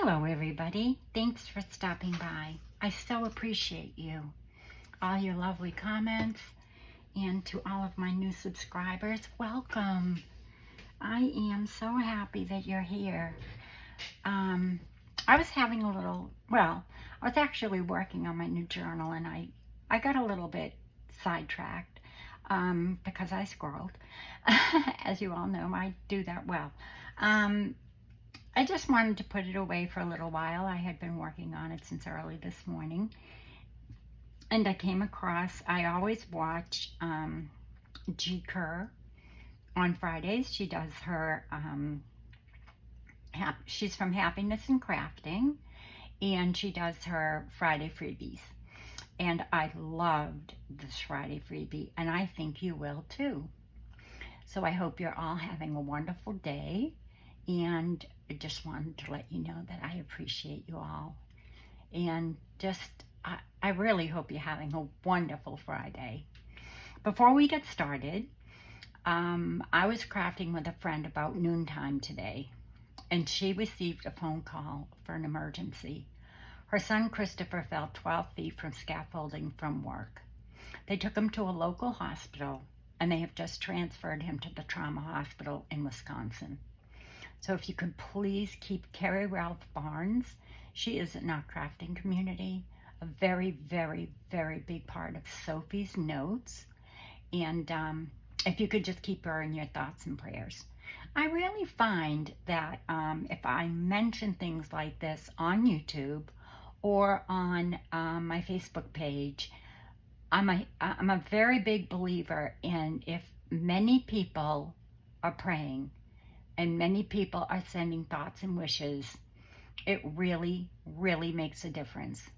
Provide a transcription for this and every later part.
Hello everybody, thanks for stopping by. I so appreciate you. All your lovely comments, and to all of my new subscribers, welcome. I am so happy that you're here. I was having a little, I was actually working on my new journal, and I got a little bit sidetracked because I squirreled. As you all know, I do that well. I just wanted to put it away for a little while. I had been working on it since early this morning. And I came across, I always watch G. Kerr on Fridays. She does her, she's from Happiness and Crafting, and she does her Friday freebies. And I loved this Friday freebie, and I think you will too. So I hope you're all having a wonderful day, and I just wanted to let you know that I appreciate you all. And just, I really hope you're having a wonderful Friday. Before we get started, I was crafting with a friend about noontime today, and she received a phone call for an emergency. Her son Christopher fell 12 feet from scaffolding from work. They took him to a local hospital, and they have just transferred him to the trauma hospital in Wisconsin. So if you could please keep Carrie Ralph Barnes, she is in our crafting community, a very, very, very big part of Sophie's notes. And if you could just keep her in your thoughts and prayers. I really find that if I mention things like this on YouTube or on my Facebook page, I'm a very big believer in, if many people are praying and many people are sending thoughts and wishes, it really, really makes a difference.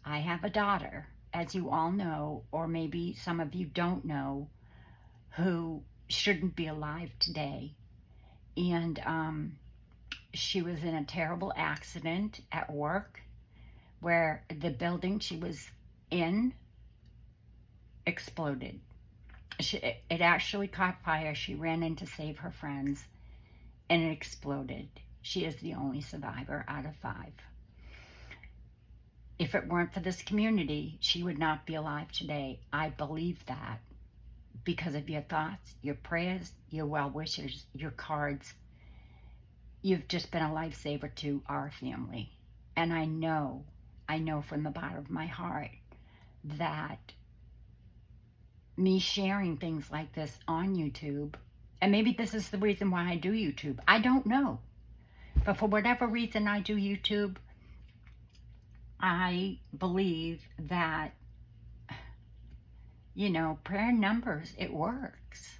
I have a daughter, as you all know, or maybe some of you don't know, who shouldn't be alive today. And she was in a terrible accident at work where the building she was in exploded. It actually caught fire. She ran in to save her friends, and it exploded. She is the only survivor out of 5. If it weren't for this community, she would not be alive today. I believe that because of your thoughts, your prayers, your well wishes, your cards. You've just been a lifesaver to our family. And I know from the bottom of my heart that me sharing things like this on YouTube, and maybe this is the reason why I do YouTube, I don't know. But for whatever reason I do YouTube, I believe that, prayer numbers, it works.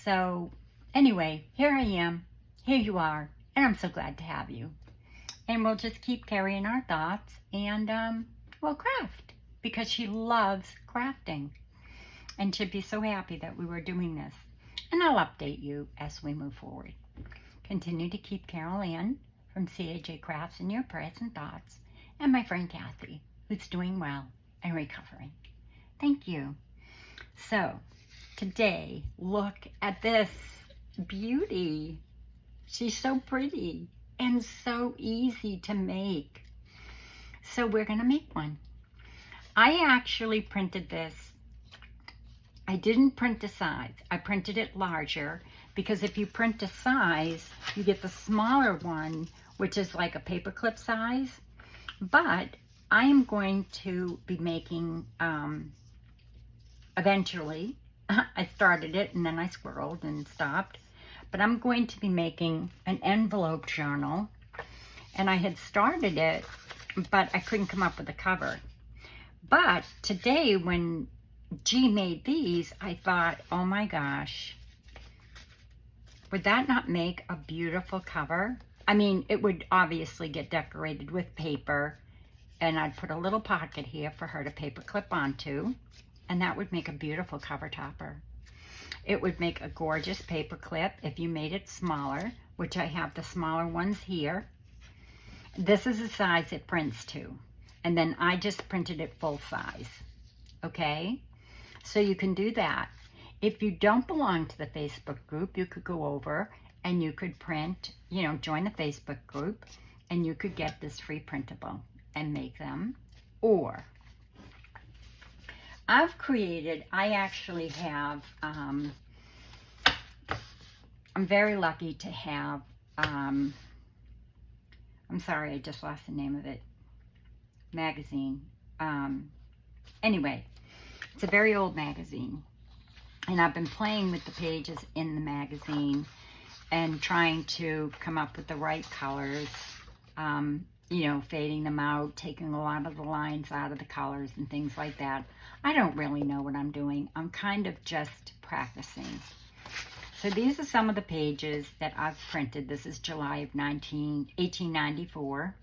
So anyway, here I am, here you are, and I'm so glad to have you. And we'll just keep carrying our thoughts, and we'll craft, because she loves crafting. And she'd be so happy that we were doing this. And I'll update you as we move forward. Continue to keep Carol Ann from CAJ Crafts in your prayers and thoughts, and my friend Kathy, who's doing well and recovering. Thank you. So, today, look at this beauty. She's so pretty and so easy to make. So we're going to make one. I actually printed this. I didn't print a size. I printed it larger, because if you print a size, you get the smaller one, which is like a paperclip size. But I am going to be making, eventually, I started it and then I squirreled and stopped, but I'm going to be making an envelope journal. And I had started it, but I couldn't come up with a cover. But today, when G made these, I thought, oh my gosh, would that not make a beautiful cover? I mean, it would obviously get decorated with paper, and I'd put a little pocket here for her to paper clip onto, and that would make a beautiful cover topper. It would make a gorgeous paper clip if you made it smaller, which I have the smaller ones here. This is the size it prints to, and then I just printed it full size, okay? So you can do that. If you don't belong to the Facebook group, you could go over and you could print, join the Facebook group, and you could get this free printable and make them. Or I actually have, I'm very lucky to have, I'm sorry, I just lost the name of it, magazine. Anyway, it's a very old magazine, and I've been playing with the pages in the magazine and trying to come up with the right colors, you know, fading them out, taking a lot of the lines out of the colors and things like that. I don't really know what I'm doing. I'm kind of just practicing. So these are some of the pages that I've printed. This is July of 1894.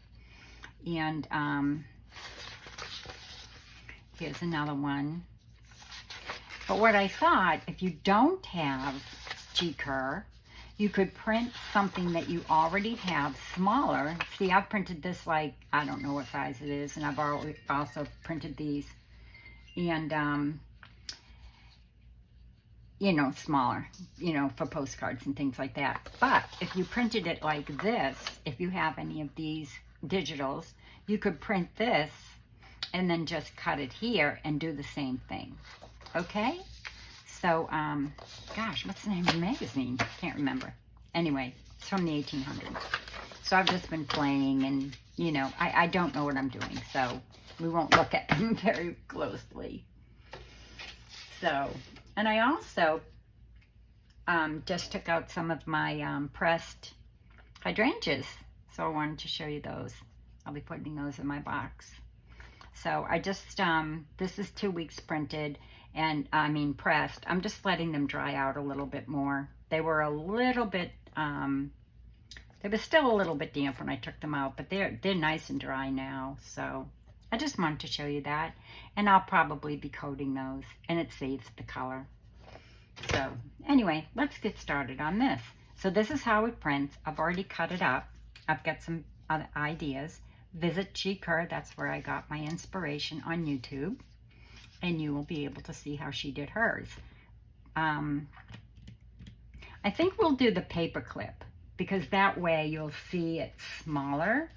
And here's another one. But what I thought, if you don't have G-Kerr, you could print something that you already have smaller. See, I've printed this like, I don't know what size it is, and I've also printed these. And, you know, smaller, you know, for postcards and things like that. But if you printed it like this, if you have any of these digitals, you could print this and then just cut it here and do the same thing. Okay? So, gosh, what's the name of the magazine? Can't remember. Anyway, it's from the 1800s. So I've just been playing, and, you know, I don't know what I'm doing, so we won't look at them very closely. So, and I also just took out some of my pressed hydrangeas. So I wanted to show you those. I'll be putting those in my box. So I just, this is 2 weeks printed, and I mean pressed. I'm just letting them dry out a little bit more. They were a little bit, they were still a little bit damp when I took them out, but they're nice and dry now. So I just wanted to show you that, and I'll probably be coating those, and it saves the color. So anyway, let's get started on this. So this is how it prints. I've already cut it up. I've got some other ideas. Visit G-Kerr, that's where I got my inspiration on YouTube, and you will be able to see how she did hers. I think we'll do the paper clip, because that way you'll see it smaller.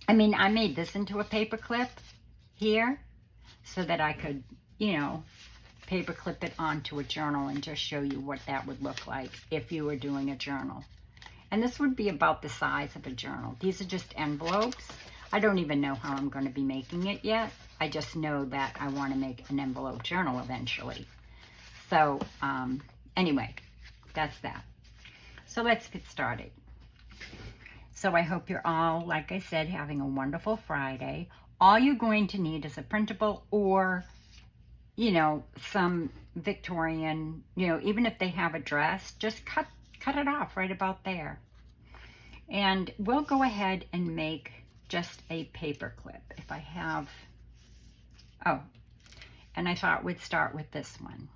I mean, I made this into a paper clip here so that I could, you know, paper clip it onto a journal and just show you what that would look like if you were doing a journal. And this would be about the size of a journal. These are just envelopes. I don't even know how I'm going to be making it yet. I just know that I want to make an envelope journal eventually. So anyway, that's that. So let's get started. So I hope you're all, like I said, having a wonderful Friday. All you're going to need is a printable, or, you know, some Victorian, you know, even if they have a dress, just cut it off right about there. And we'll go ahead and make just a paper clip. If I have, oh, and I thought we'd start with this one,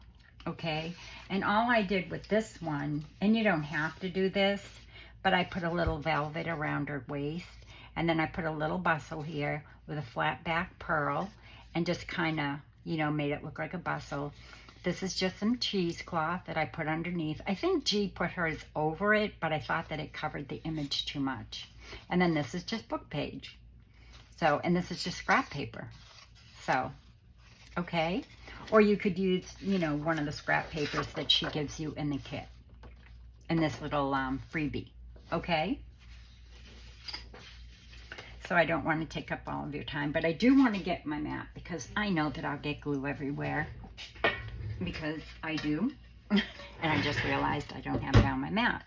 okay? And all I did with this one, and you don't have to do this, but I put a little velvet around her waist, and then I put a little bustle here with a flat back pearl, and just kind of, you know, made it look like a bustle. This is just some cheesecloth that I put underneath. I think G put hers over it, but I thought that it covered the image too much. And then this is just book page. So, and this is just scrap paper. So, okay. Or you could use, you know, one of the scrap papers that she gives you in the kit, in this little freebie. Okay. So I don't want to take up all of your time, but I do want to get my mat, because I know that I'll get glue everywhere, because I do. And I just realized I don't have it on my mat.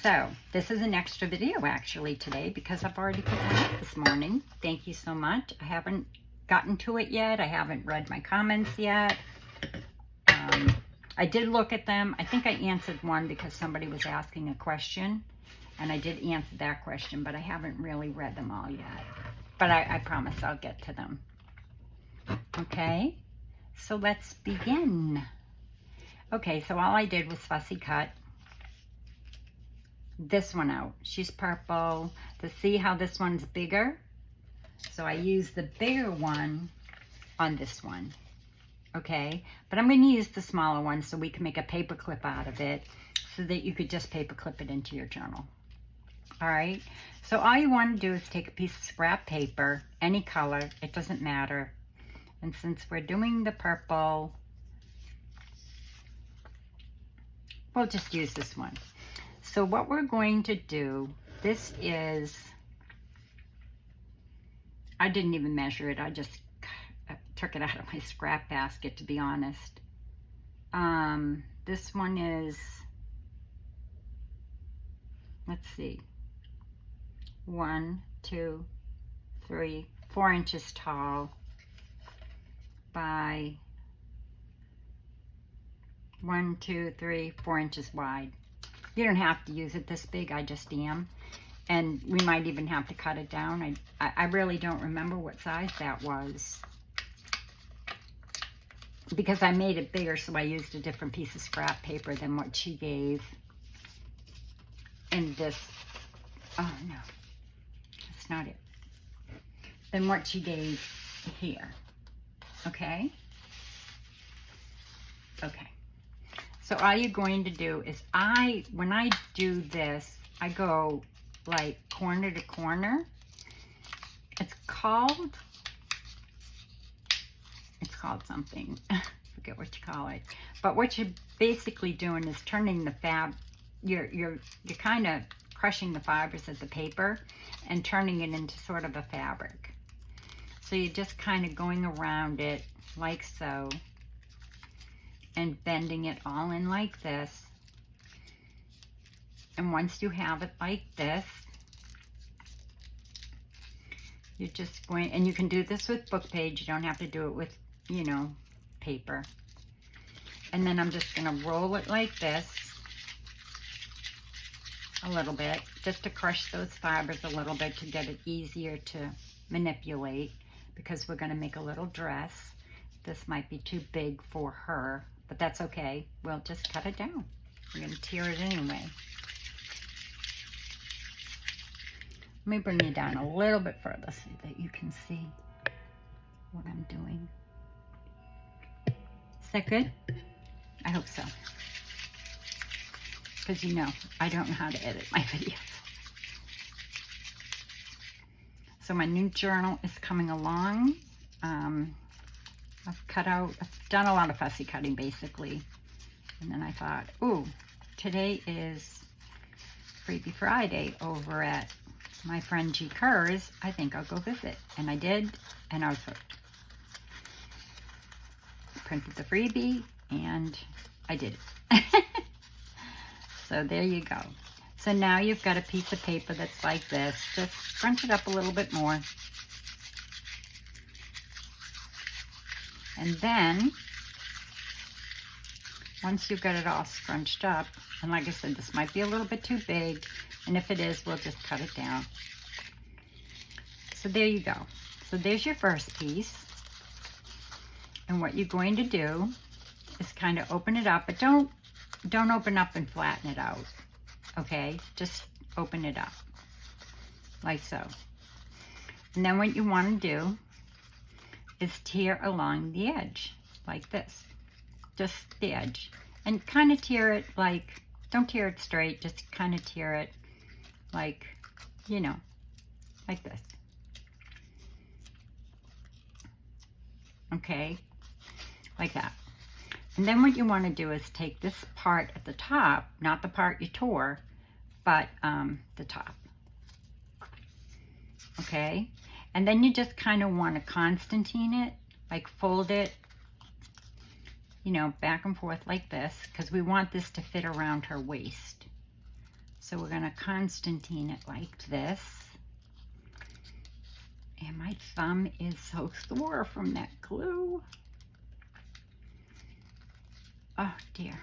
So this is an extra video actually today, because I've already put one up this morning. Thank you so much. I haven't gotten to it yet. I haven't read my comments yet. I did look at them. I think I answered one because somebody was asking a question, and I did answer that question, but I haven't really read them all yet. But I promise I'll get to them. Okay, so let's begin. Okay, so all I did was fussy cut this one out. She's purple. To see how this one's bigger, so I used the bigger one on this one. Okay, but I'm going to use the smaller one so we can make a paper clip out of it, so that you could just paper clip it into your journal. All right. So all you want to do is take a piece of scrap paper, any color, it doesn't matter. And since we're doing the purple, we'll just use this one. So what we're going to do, this is, I didn't even measure it. I just took it out of my scrap basket, to be honest. This one is, let's see, 1, 2, 3, 4 inches tall by 1, 2, 3, 4 inches wide. You don't have to use it this big, I just am. And we might even have to cut it down. I really don't remember what size that was, because I made it bigger, so I used a different piece of scrap paper than what she gave. And this, oh no, that's not it. Than what she gave here, okay? Okay. So all you're going to do is, when I do this, I go like corner to corner. It's called something. I forget what you call it. But what you're basically doing is turning the you're kind of crushing the fibers of the paper and turning it into sort of a fabric. So you're just kind of going around it like so, and bending it all in like this. And once you have it like this, you're just going, and you can do this with book page. You don't have to do it with, you know, paper. And then I'm just going to roll it like this a little bit, just to crush those fibers a little bit, to get it easier to manipulate, because we're going to make a little dress. This might be too big for her, but that's okay. We'll just cut it down. We're going to tear it anyway. Let me bring you down a little bit further so that you can see what I'm doing. Is that good? I hope so. Because you know, I don't know how to edit my videos. So my new journal is coming along. I've done a lot of fussy cutting basically. And then I thought, ooh, today is Freebie Friday over at my friend G. Kerr's. I think I'll go visit. And I did, and I was hooked. Printed the freebie, and I did it. So there you go. So now you've got a piece of paper that's like this. Just scrunch it up a little bit more. And then, once you've got it all scrunched up, and like I said, this might be a little bit too big, and if it is, we'll just cut it down. So there you go. So there's your first piece. And what you're going to do is kind of open it up, but don't open up and flatten it out, okay? Just open it up, like so. And then what you want to do is tear along the edge, like this. Just the edge. And kind of tear it like, don't tear it straight, just kind of tear it like, you know, like this. Okay, like that. And then what you want to do is take this part at the top, not the part you tore, but the top. Okay, and then you just kind of want to Constantine it, like fold it, you know, back and forth like this, because we want this to fit around her waist. So we're going to Constantine it like this. And my thumb is so sore from that glue. Oh dear.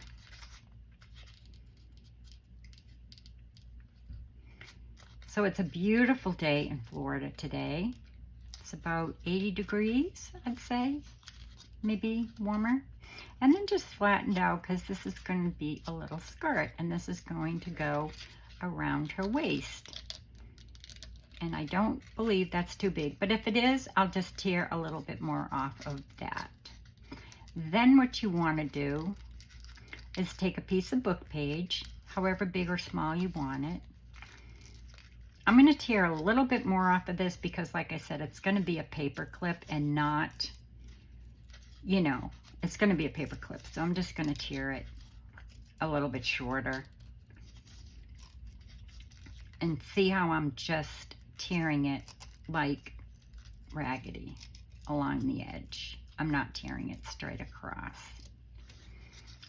So it's a beautiful day in Florida today. It's about 80 degrees, I'd say, maybe warmer. And then just flattened out, because this is going to be a little skirt, and this is going to go around her waist. And I don't believe that's too big, but if it is, I'll just tear a little bit more off of that. Then what you want to do is take a piece of book page, however big or small you want it, I'm going to tear a little bit more off of this because, like I said, it's going to be a paper clip and not, you know, it's going to be a paper clip. So I'm just going to tear it a little bit shorter. And see how I'm just tearing it like raggedy along the edge. I'm not tearing it straight across.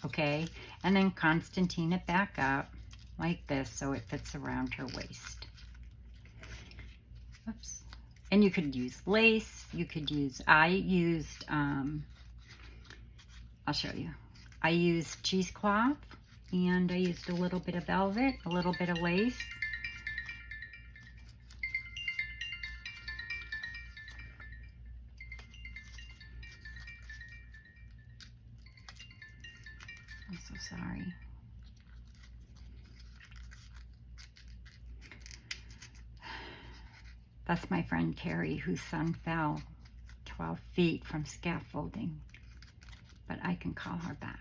Okay, and then Constantine it back up like this so it fits around her waist. Oops. And you could use lace, you could use, I used, I'll show you. I used cheesecloth and I used a little bit of velvet, a little bit of lace. I'm so sorry. That's my friend Carrie, whose son fell 12 feet from scaffolding, but I can call her back.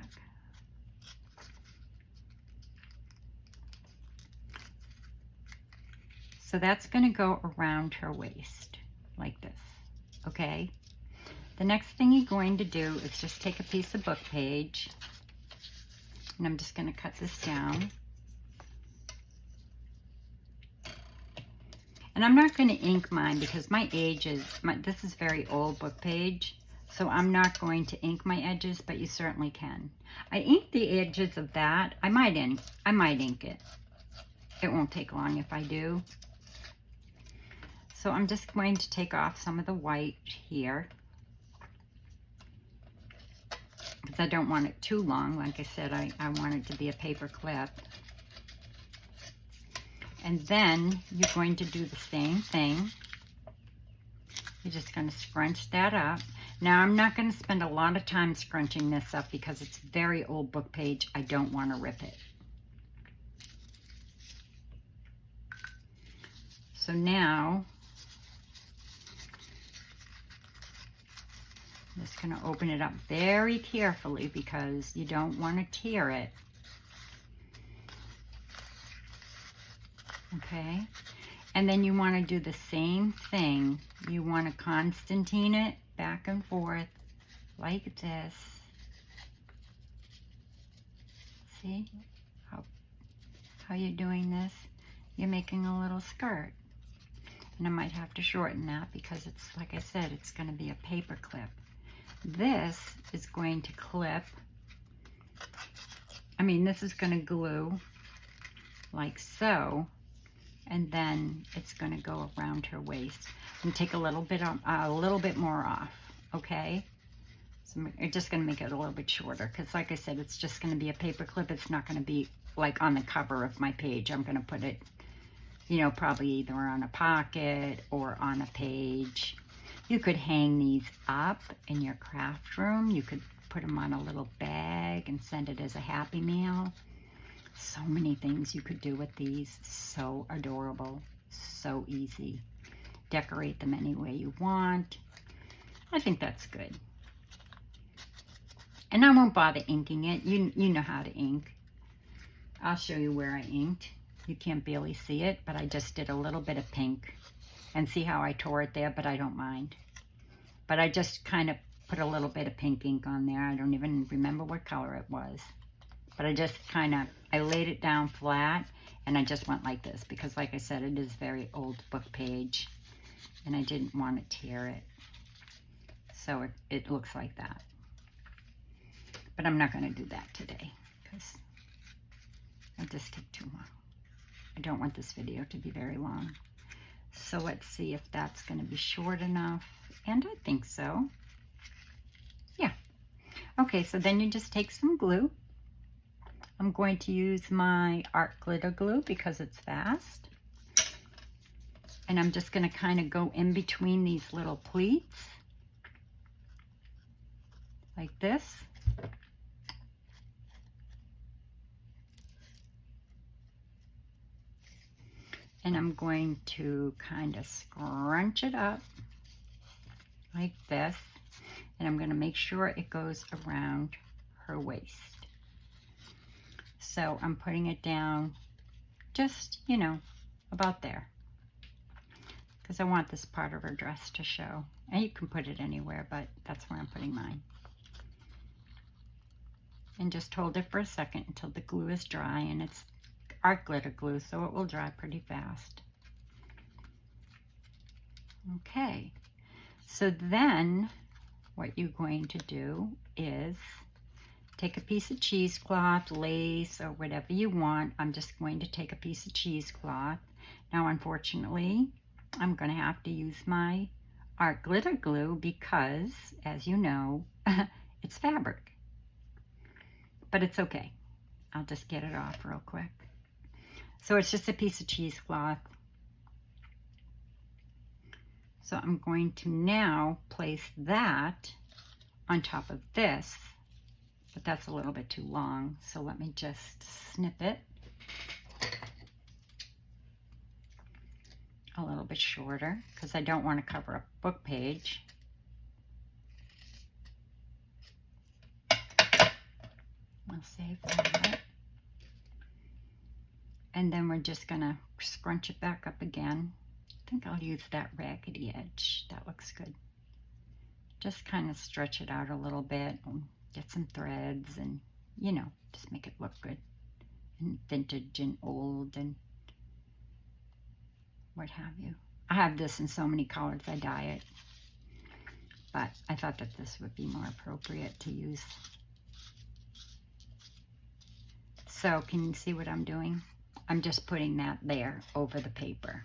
So that's going to go around her waist like this, okay? The next thing you're going to do is just take a piece of book page, and I'm just going to cut this down. And I'm not going to ink mine because my age is, this is very old book page, so I'm not going to ink my edges, but you certainly can. I inked the edges of that. I might ink it. It won't take long if I do. So I'm just going to take off some of the white here because I don't want it too long. Like I said, I want it to be a paper clip. And then you're going to do the same thing. You're just going to scrunch that up. Now, I'm not going to spend a lot of time scrunching this up because it's very old book page. I don't want to rip it. So now, I'm just going to open it up very carefully because you don't want to tear it. Okay, and then you want to do the same thing. You want to Constantine it back and forth like this. See how you're doing this? You're making a little skirt. And I might have to shorten that because it's, like I said, it's going to be a paper clip. This is going to clip, this is going to glue like so. And then it's going to go around her waist and take a little bit more off, okay? So I'm just going to make it a little bit shorter because, like I said, it's just going to be a paper clip. It's not going to be like on the cover of my page. I'm going to put it, probably either on a pocket or on a page. You could hang these up in your craft room. You could put them on a little bag and send it as a Happy Meal. So many things you could do with these. So adorable, so easy. Decorate them any way you want. I think that's good. And I won't bother inking it. You know how to ink. I'll show you where I inked. You can't barely see it, but I just did a little bit of pink. And see how I tore it there, but I don't mind. But I just kind of put a little bit of pink ink on there. I don't even remember what color it was. But I just I laid it down flat and I just went like this because, like I said, it is very old book page and I didn't want to tear it. So it looks like that. But I'm not going to do that today because it'll just take too long. I don't want this video to be very long. So let's see if that's going to be short enough. And I think so. Yeah. Okay, so then you just take some glue. I'm going to use my art glitter glue because it's fast. And I'm just going to kind of go in between these little pleats. Like this. And I'm going to kind of scrunch it up like this. And I'm going to make sure it goes around her waist. So I'm putting it down just, about there. because I want this part of her dress to show. And you can put it anywhere, but that's where I'm putting mine. And just hold it for a second until the glue is dry, and it's art glitter glue, so it will dry pretty fast. Okay, so then what you're going to do is take a piece of cheesecloth, lace, or whatever you want. I'm just going to take a piece of cheesecloth. Now, unfortunately, I'm going to have to use my art glitter glue because, as you know, it's fabric. But it's okay. I'll just get it off real quick. So it's just a piece of cheesecloth. So I'm going to now place that on top of this, but that's a little bit too long. So let me just snip it a little bit shorter because I don't want to cover a book page. I'll save that. And then we're just gonna scrunch it back up again. I think I'll use that raggedy edge. That looks good. Just kind of stretch it out a little bit and get some threads and, you know, just make it look good and vintage and old and what have you. I have this in so many colors, I dye it. But I thought that this would be more appropriate to use. So can you see what I'm doing? I'm just putting that there over the paper.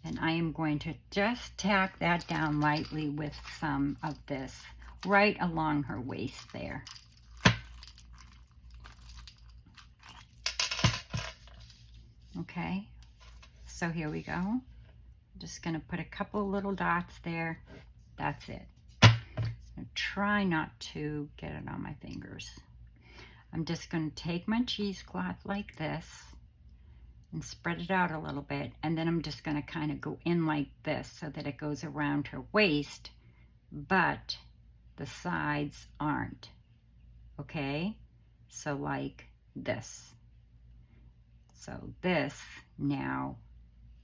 And I am going to just tack that down lightly with some of this right along her waist there. Okay, so here we go. I'm just going to put a couple little dots there. That's it. And try not to get it on my fingers. I'm just going to take my cheesecloth like this and spread it out a little bit, and then I'm just going to kind of go in like this so that it goes around her waist, but the sides aren't. Okay, so like this. So this now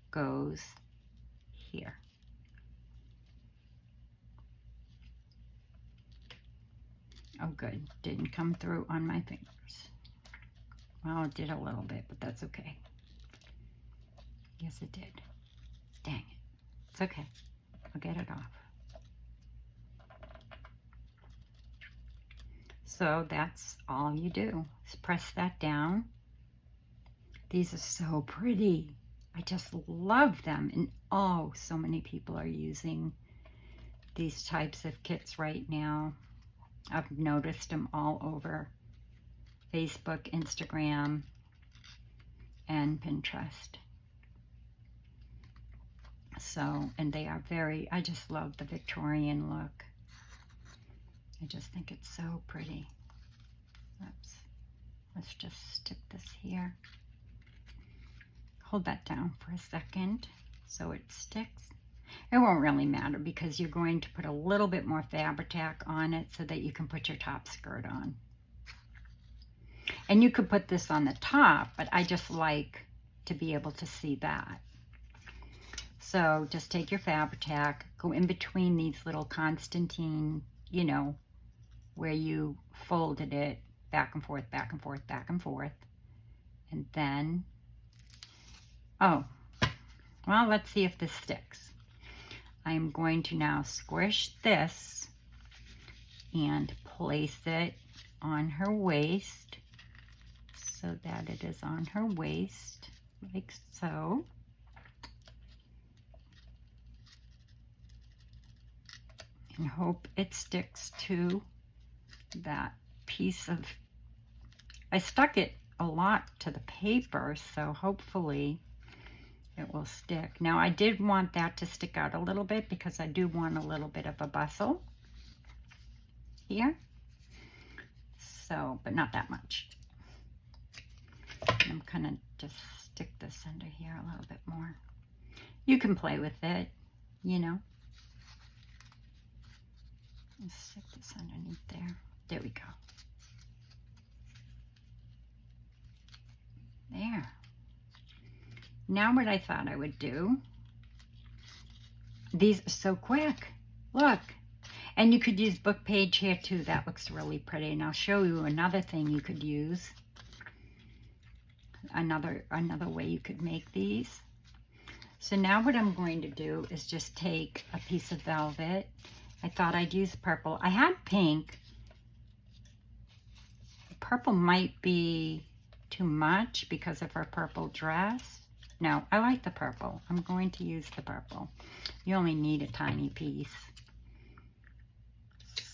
goes here. Oh good, didn't come through on my fingers. Well, it did a little bit, but that's okay. Yes, it did. Dang it. It's okay. I'll get it off. So that's all you do, is press that down. These are so pretty. I just love them. And oh, so many people are using these types of kits right now. I've noticed them all over Facebook, Instagram, and Pinterest. So, and they are very, I just love the Victorian look. I just think it's so pretty. Oops. Let's just stick this here. Hold that down for a second so it sticks. It won't really matter because you're going to put a little bit more fabric tack on it so that you can put your top skirt on. And you could put this on the top, but I just like to be able to see that. So just take your fabric tack, go in between these little Constantine, you know, where you folded it back and forth, back and forth, back and forth. And then, oh, well, let's see if this sticks. I'm going to now squish this and place it on her waist so that it is on her waist, like so. And hope it sticks to that piece of, I stuck it a lot to the paper, so hopefully it will stick. Now I did want that to stick out a little bit because I do want a little bit of a bustle here. So, but not that much. I'm gonna just stick this under here a little bit more. You can play with it, you know. Let's stick this underneath there. There we go. There. Now what I thought I would do These are so quick. Look. And you could use book page here too. That looks really pretty. And I'll show you another thing you could use. Another way you could make these. So now what I'm going to do is just take a piece of velvet. I thought I'd use purple. I had pink. Purple might be too much because of her purple dress. No, I like the purple. I'm going to use the purple. You only need a tiny piece.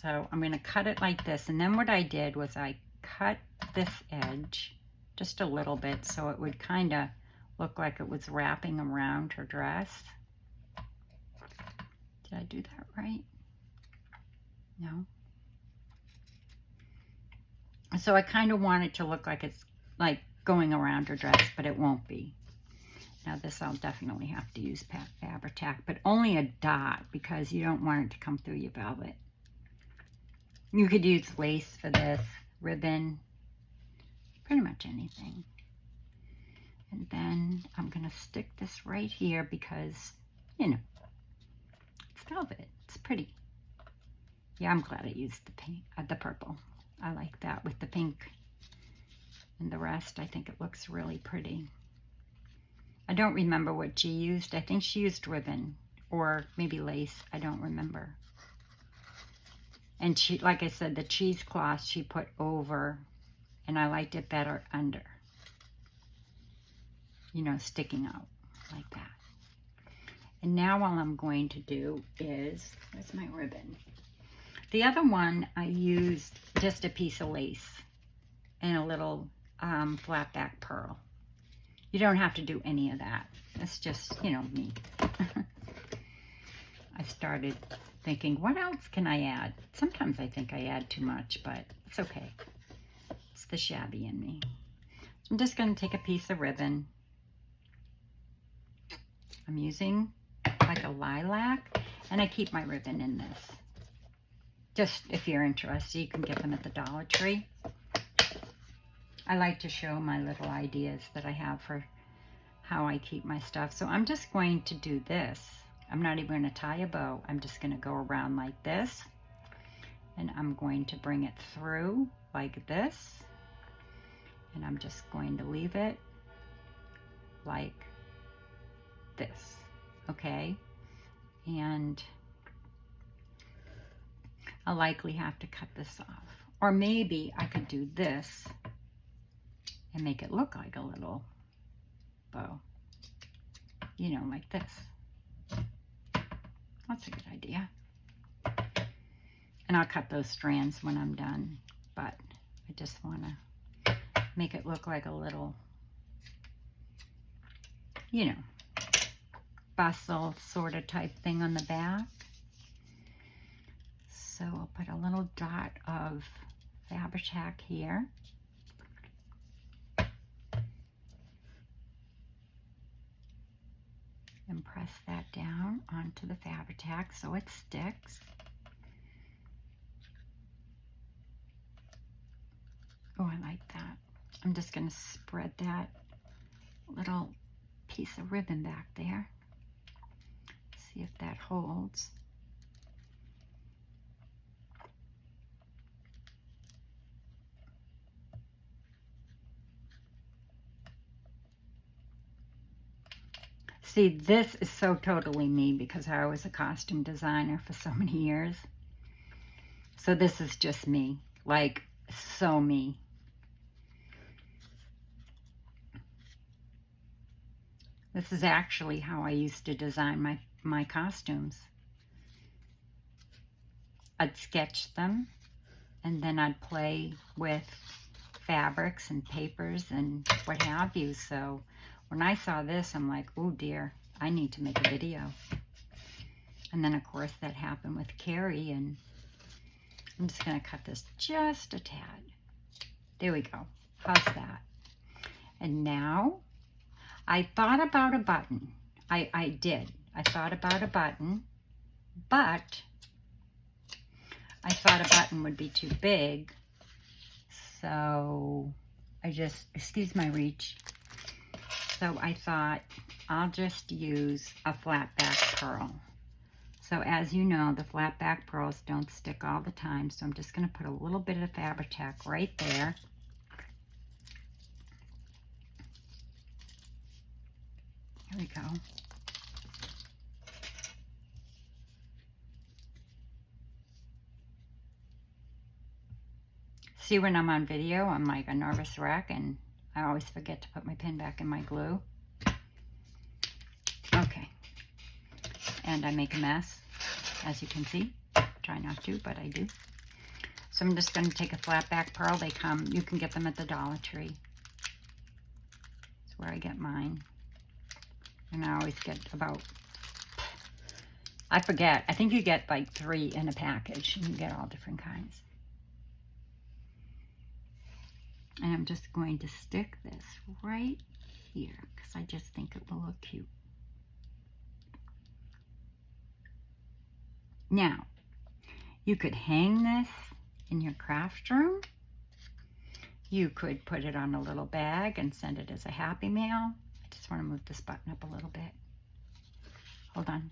So I'm going to cut it like this. And then what I did was I cut this edge just a little bit so it would kind of look like it was wrapping around her dress. Did I do that right? No. So I kind of want it to look like it's like going around her dress, but it won't be. Now this I'll definitely have to use Fabri-Tac, but only a dot because you don't want it to come through your velvet. You could use lace for this, ribbon, pretty much anything. And then I'm going to stick this right here because, you know, it's velvet. It's pretty. Yeah, I'm glad I used the pink, the purple. I like that with the pink and the rest. I think it looks really pretty. I don't remember what she used. I think she used ribbon or maybe lace. I don't remember. And she, like I said, the cheesecloth she put over, and I liked it better under. You know, sticking out like that. And now all I'm going to do is, where's my ribbon? The other one, I used just a piece of lace and a little flat back pearl. You don't have to do any of that. That's just, you know, me. I started thinking, what else can I add? Sometimes I think I add too much, but it's okay. It's the shabby in me. So I'm just going to take a piece of ribbon. I'm using like a lilac, and I keep my ribbon in this. Just if you're interested, you can get them at the Dollar Tree. I like to show my little ideas that I have for how I keep my stuff. So I'm just going to do this. I'm not even going to tie a bow. I'm just going to go around like this. And I'm going to bring it through like this. And I'm just going to leave it like this. Okay? And I'll likely have to cut this off. Or maybe I could do this and make it look like a little bow. You know, like this. That's a good idea. And I'll cut those strands when I'm done. But I just want to make it look like a little, you know, bustle sort of type thing on the back. So I'll put a little dot of Fabri-Tac here. And press that down onto the Fabri-Tac so it sticks. Oh, I like that. I'm just going to spread that little piece of ribbon back there. See if that holds. See, this is so totally me because I was a costume designer for so many years. So this is just me, like so me. This is actually how I used to design my costumes. I'd sketch them and then I'd play with fabrics and papers and what have you. So when I saw this, I'm like, oh dear, I need to make a video. And then of course that happened with Carrie, and I'm just gonna cut this just a tad. There we go. How's that? And now I thought about a button. I did. I thought about a button, but I thought a button would be too big. So I just, excuse my reach. So I thought I'll just use a flat back pearl. So as you know, the flat back pearls don't stick all the time, so I'm just going to put a little bit of Fabri-Tac right there. Here we go. See, when I'm on video, I'm like a nervous wreck, and I always forget to put my pin back in my glue. Okay. And I make a mess, as you can see. Try not to, but I do. So I'm just going to take a flat back pearl. They come, you can get them at the Dollar Tree. That's where I get mine. And I always get about, I forget, I think you get like 3 in a package. You can get all different kinds. And I'm just going to stick this right here because I just think it will look cute. Now, you could hang this in your craft room. You could put it on a little bag and send it as a Happy Mail. I just want to move this button up a little bit. Hold on.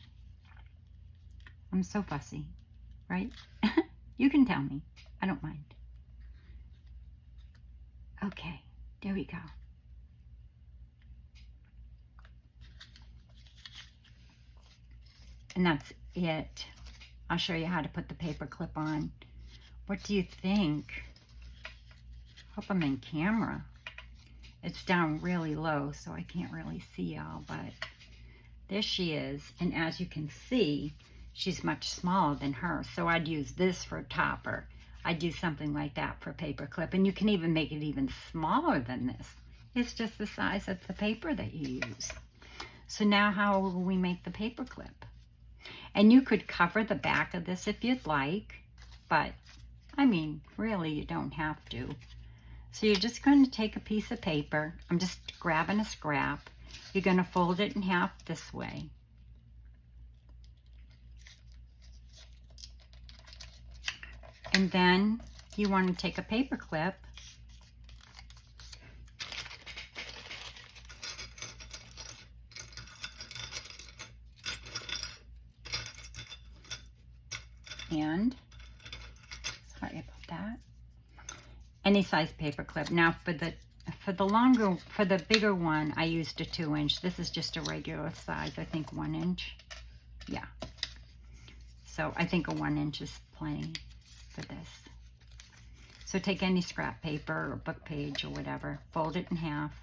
I'm so fussy, right? You can tell me. I don't mind. Okay, there we go. And that's it. I'll show you how to put the paper clip on. What do you think? Hope I'm in camera. It's down really low, so I can't really see y'all, but there she is. And as you can see, she's much smaller than her, so I'd use this for a topper. I'd do something like that for a paper clip, and you can even make it even smaller than this. It's just the size of the paper that you use. So now how will we make the paper clip? And you could cover the back of this if you'd like, but I mean, really you don't have to. So you're just going to take a piece of paper. I'm just grabbing a scrap. You're going to fold it in half this way. And then you want to take a paper clip and, sorry about that, any size paper clip. Now for the bigger one, I used a 2-inch. This is just a regular size, I think 1 inch. Yeah. So I think a 1 inch is plenty for this. So take any scrap paper or book page or whatever, fold it in half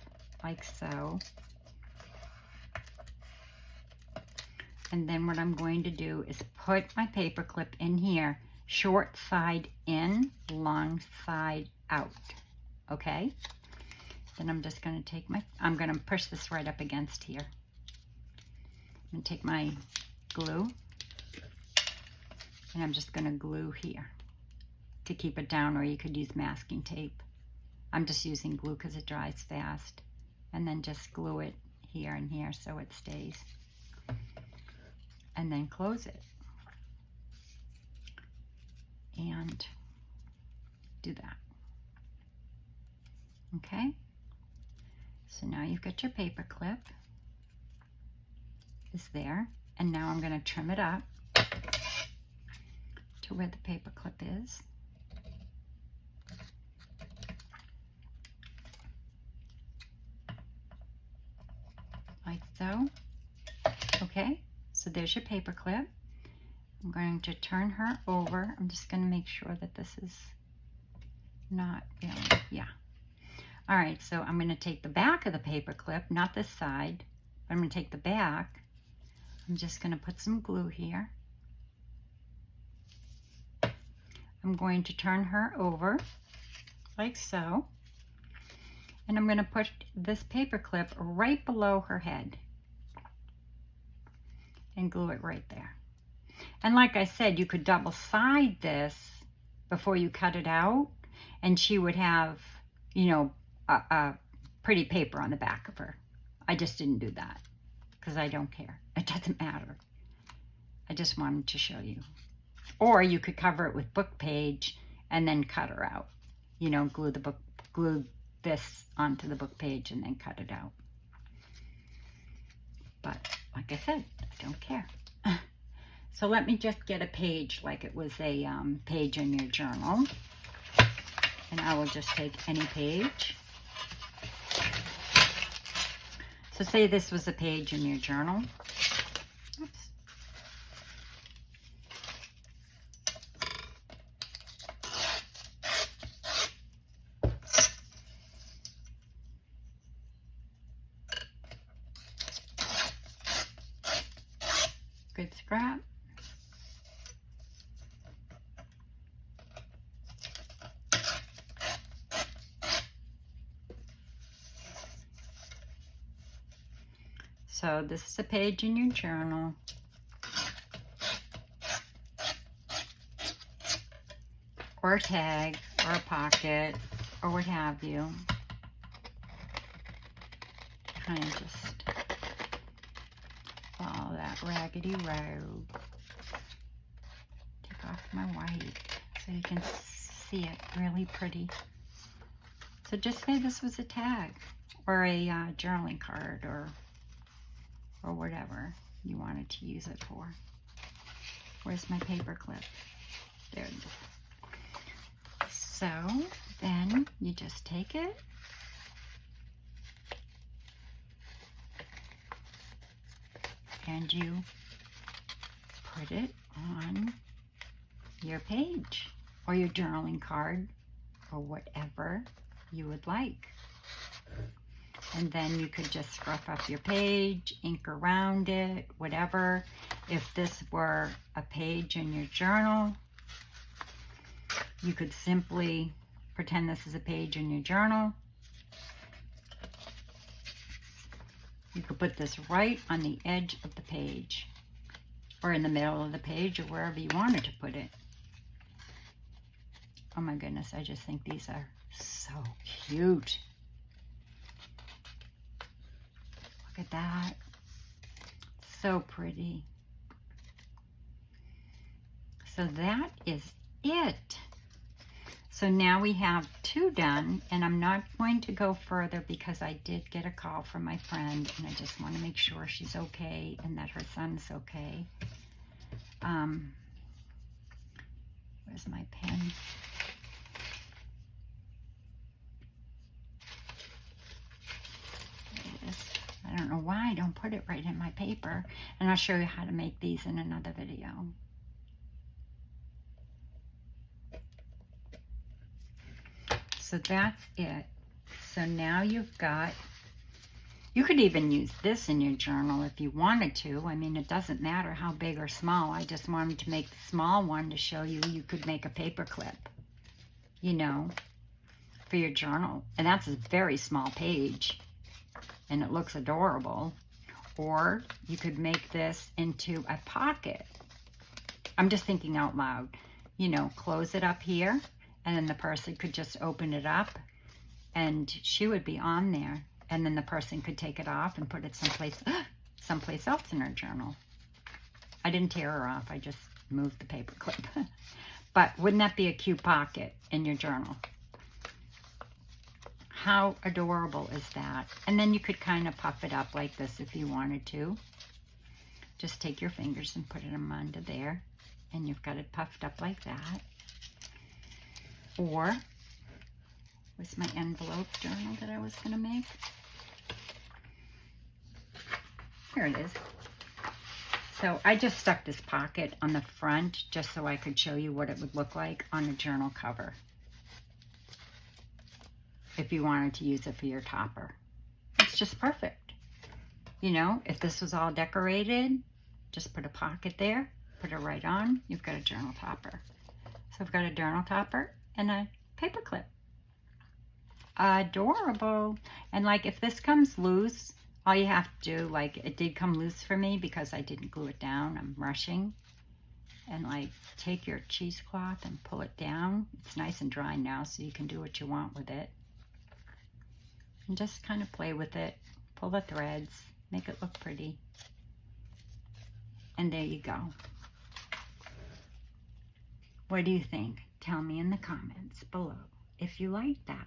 like so. And then what I'm going to do is put my paper clip in here, short side in, long side out, okay? Then I'm just gonna take I'm gonna push this right up against here. I'm gonna take my glue, and I'm just gonna glue here to keep it down, or you could use masking tape. I'm just using glue because it dries fast. And then just glue it here and here so it stays. And then close it. And do that. Okay? So now you've got your paper clip. Is there. And now I'm going to trim it up to where the paper clip is. Like so. Okay, so there's your paper clip. I'm going to turn her over. I'm just going to make sure that this is not really, yeah. All right, so I'm going to take the back of the paper clip, not this side, but I'm going to take the back. I'm just going to put some glue here. I'm going to turn her over like so. And I'm going to put this paper clip right below her head and glue it right there. And like I said, you could double side this before you cut it out, and she would have, you know, a pretty paper on the back of her. I just didn't do that because I don't care. It doesn't matter. I just wanted to show you. Or you could cover it with book page and then cut her out. You know, glue this onto the book page and then cut it out. But like I said, I don't care. So let me just get a page like it was a page in your journal. And I will just take any page. So say this was a page in your journal. Oops. Good scrap. So this is a page in your journal. Or a tag, or a pocket, or what have you. Kind of just follow that raggedy road. Take off my white so you can see it really pretty. So just say this was a tag, or a journaling card, or whatever you wanted to use it for. Where's my paper clip? There it is. So then you just take it and you put it on your page or your journaling card or whatever you would like. And then you could just scruff up your page, ink around it, whatever. If this were a page in your journal, you could simply pretend this is a page in your journal. You could put this right on the edge of the page, or in the middle of the page, or wherever you wanted to put it. Oh my goodness, I just think these are so cute. Look at that. So pretty. So that is it. So now we have 2 done, and I'm not going to go further because I did get a call from my friend, and I just want to make sure she's okay and that her son's okay. Where's my pen? There it is. I don't know why I don't put it right in my paper, and I'll show you how to make these in another video. So that's it. So now you've got, you could even use this in your journal if you wanted to. I mean, it doesn't matter how big or small. I just wanted to make the small one to show you could make a paper clip, you know, for your journal. And that's a very small page, and it looks adorable. Or you could make this into a pocket. I'm just thinking out loud. You know, close it up here, and then the person could just open it up, and she would be on there. And then the person could take it off and put it someplace else in her journal. I didn't tear her off. I just moved the paper clip. But wouldn't that be a cute pocket in your journal? How adorable is that? And then you could kind of puff it up like this if you wanted to. Just take your fingers and put them under there, and you've got it puffed up like that. Or, where's my envelope journal that I was going to make? Here it is. So I just stuck this pocket on the front just so I could show you what it would look like on a journal cover, if you wanted to use it for your topper. It's just perfect. You know, if this was all decorated, just put a pocket there, put it right on, you've got a journal topper. So I've got a journal topper and a paper clip. Adorable. And like if this comes loose, all you have to do, like it did come loose for me because I didn't glue it down, I'm rushing. And like take your cheesecloth and pull it down. It's nice and dry now, so you can do what you want with it. And just kind of play with it, pull the threads, make it look pretty. And there you go. What do you think? Tell me in the comments below if you like that.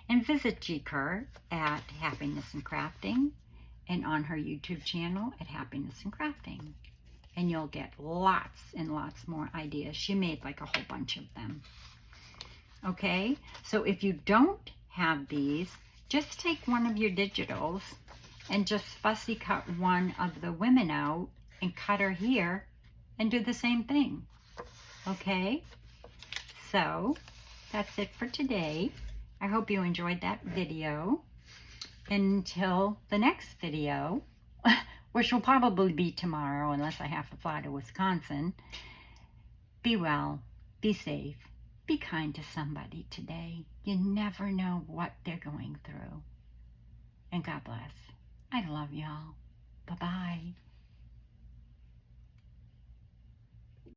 And visit G. Kerr at Happiness and Crafting, and on her YouTube channel at Happiness and Crafting. and you'll get lots and lots more ideas. She made like a whole bunch of them. Okay, so if you don't have these, just take one of your digitals and just fussy cut one of the women out and cut her here and do the same thing. Okay, so that's it for today. I hope you enjoyed that video. Until the next video, which will probably be tomorrow unless I have to fly to Wisconsin, be well, be safe, be kind to somebody today. You never know what they're going through. And God bless. I love y'all. Bye-bye.